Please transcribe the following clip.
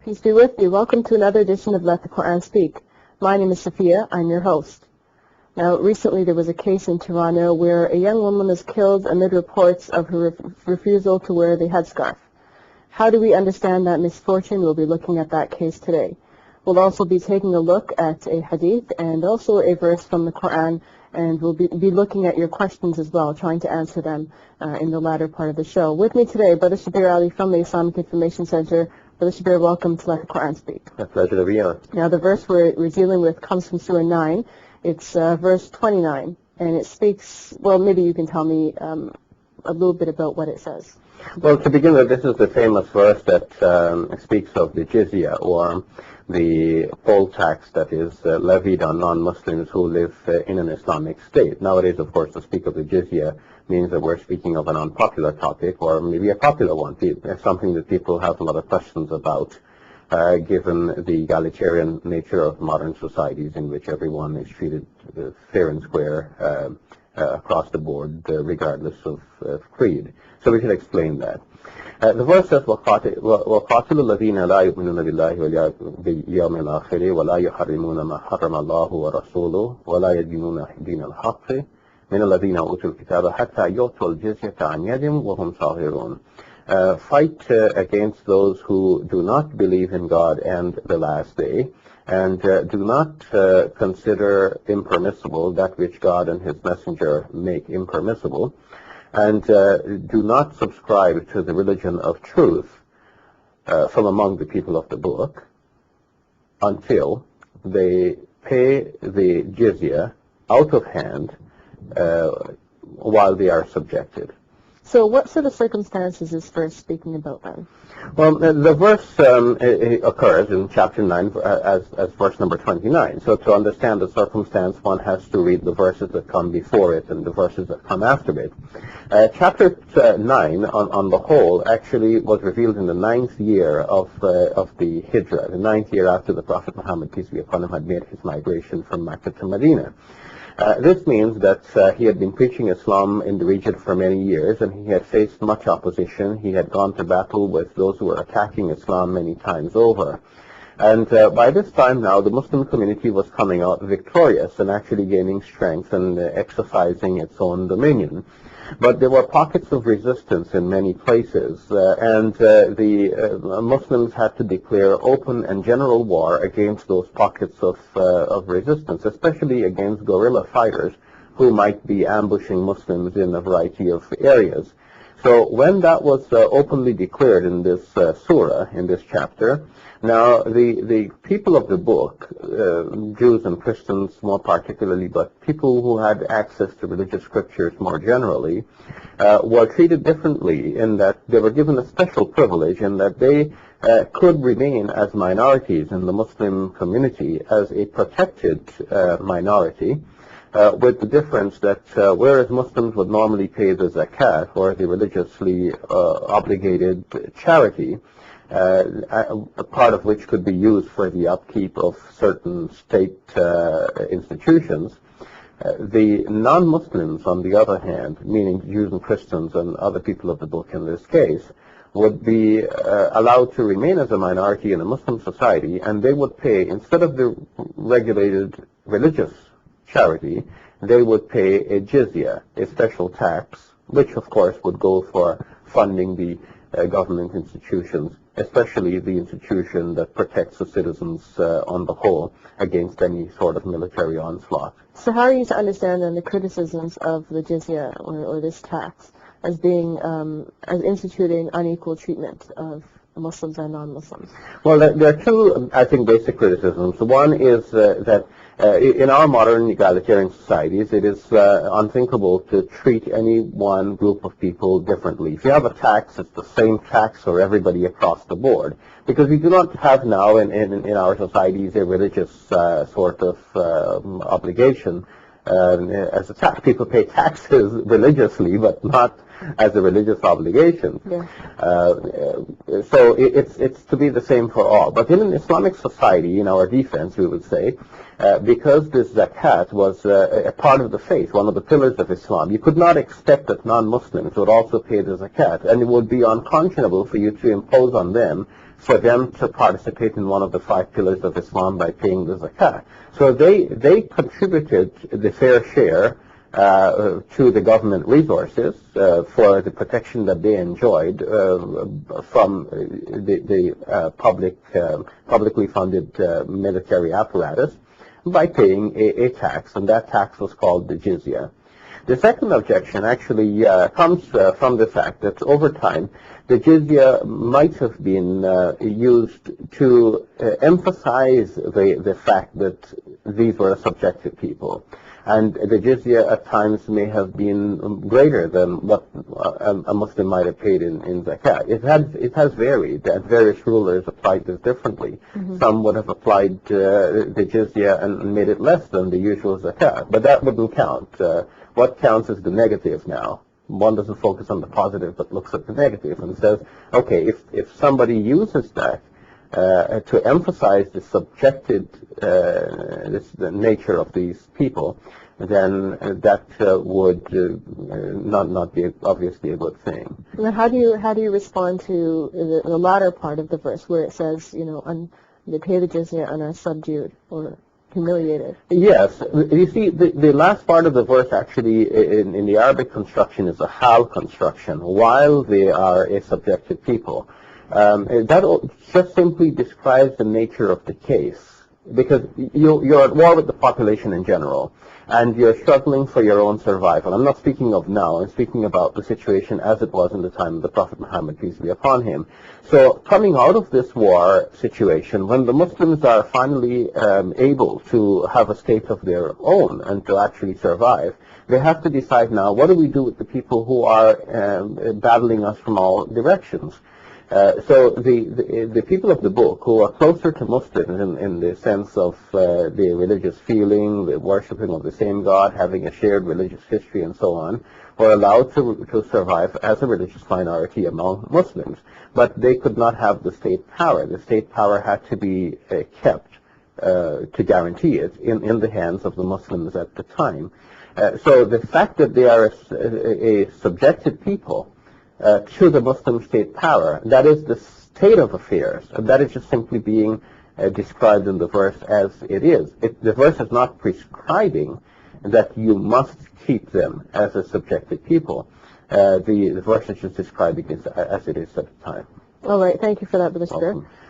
Peace be with you. Welcome to another edition of Let the Quran Speak. My name is Sophia. I'm your host. Now, recently there was a case in Toronto where a young woman was killed amid reports of her refusal to wear the headscarf. How do we understand that misfortune? We'll be looking at that case today. We'll also be taking a look at a hadith and also a verse from the Quran, and we'll be looking at your questions as well, trying to answer them in the latter part of the show. With me today, Brother Shabir Ali from the Islamic Information Center. Brother Shabir, welcome to Let the Quran Speak. A pleasure to be on. Now, the verse we're dealing with comes from Surah 9. It's verse 29, and it speaks, well, maybe you can tell me a little bit about what it says. Well, to begin with, this is the famous verse that speaks of the Jizya, or the poll tax that is levied on non-Muslims who live in an Islamic state. Nowadays, of course, to speak of the Jizya means that we're speaking of an unpopular topic, or maybe a popular one. It's something that people have a lot of questions about, given the egalitarian nature of modern societies in which everyone is treated fair and square across the board, regardless of creed. So we should explain that. The verse says, وَقَاتِلُ الَّذِينَ لَا يُؤْمِنُونَ بِاللَّهِ وَالْيَوْمِ الْآخِرِ وَلَا يُحَرِّمُونَ مَا حَرَّمَ اللَّهُ وَرَسُولُهُ وَلَا يَدِينُونَ دِينَ الْحَقِّ مِنَ الَّذِينَ أُوتُوا الْكِتَابَ حَتَّى يُعْطُوا الْجِزْيَةَ عَنْ يَدٍ وَهُمْ صَاغِرُونَ. Fight against those who do not believe in God and the last day, and do not consider impermissible that which God and His Messenger make impermissible, and do not subscribe to the religion of truth from among the people of the book until they pay the jizya out of hand while they are subjected. So what sort of circumstances is verse speaking about then? Well, the verse occurs in chapter 9 as verse number 29. So to understand the circumstance, one has to read the verses that come before it and the verses that come after it. Chapter 9, on the whole, actually was revealed in the 9th year of the Hijrah, the 9th year after the Prophet Muhammad, peace be upon him, had made his migration from Mecca to Medina. This means that he had been preaching Islam in the region for many years, and he had faced much opposition. He had gone to battle with those who were attacking Islam many times over. And by this time now, the Muslim community was coming out victorious and actually gaining strength and exercising its own dominion. But there were pockets of resistance in many places, and the Muslims had to declare open and general war against those pockets of resistance, especially against guerrilla fighters who might be ambushing Muslims in a variety of areas. So when that was openly declared in this surah, in this chapter, now the people of the book, Jews and Christians more particularly, but people who had access to religious scriptures more generally, were treated differently in that they were given a special privilege in that they could remain as minorities in the Muslim community as a protected minority. With the difference that whereas Muslims would normally pay the zakat, or the religiously obligated charity, a part of which could be used for the upkeep of certain state institutions, the non-Muslims, on the other hand, meaning Jews and Christians and other people of the book in this case, would be allowed to remain as a minority in a Muslim society, and they would pay, instead of the regulated religious charity, they would pay a jizya, a special tax, which of course would go for funding the government institutions, especially the institution that protects the citizens on the whole against any sort of military onslaught. So how are you to understand then the criticisms of the jizya, or this tax, as being, as instituting unequal treatment of Muslims and non-Muslims? Well, there are two, I think, basic criticisms. One is that in our modern egalitarian societies, it is unthinkable to treat any one group of people differently. If you have a tax, it's the same tax for everybody across the board, because we do not have now in our societies a religious sort of obligation. As a tax, people pay taxes religiously, but not as a religious obligation. Yeah. So it's to be the same for all. But in an Islamic society, in our defense, we would say, because this zakat was a part of the faith, one of the pillars of Islam, you could not expect that non-Muslims would also pay the zakat, and it would be unconscionable for you to impose on them for them to participate in one of the 5 pillars of Islam by paying the zakat. So they contributed the fair share to the government resources for the protection that they enjoyed from the publicly funded military apparatus by paying a tax, and that tax was called the Jizya. The second objection actually comes from the fact that over time the Jizya might have been used to emphasize the fact that these were subjected people. And the Jizya at times may have been greater than what a Muslim might have paid in zakat. It has varied, and various rulers applied this differently. Some would have applied the Jizya and made it less than the usual zakat, but that wouldn't count. What counts is the negative now. One doesn't focus on the positive, but looks at the negative and says, okay, if somebody uses that to emphasize the subjected the nature of these people, then that would not be obviously a good thing. Now, how do you respond to the latter part of the verse where it says, they pay the jizya and are subdued or humiliated? Yes. You see, the last part of the verse actually in the Arabic construction is a hal construction, while they are a subjected people. That just simply describes the nature of the case, because you're at war with the population in general, and you're struggling for your own survival. I'm not speaking of now, I'm speaking about the situation as it was in the time of the Prophet Muhammad, peace be upon him. So coming out of this war situation, when the Muslims are finally able to have a state of their own and to actually survive, they have to decide now, what do we do with the people who are battling us from all directions? So the people of the book who are closer to Muslims in the sense of the religious feeling, the worshipping of the same God, having a shared religious history and so on, were allowed to survive as a religious minority among Muslims. But they could not have the state power. The state power had to be kept to guarantee it in the hands of the Muslims at the time. So the fact that they are a subjected people to the Muslim state power, that is the state of affairs, and that is just simply being described in the verse as it is. The verse is not prescribing that you must keep them as a subjected people. The verse is just describing it as it is at the time. All right, thank you for that, Brother Spear.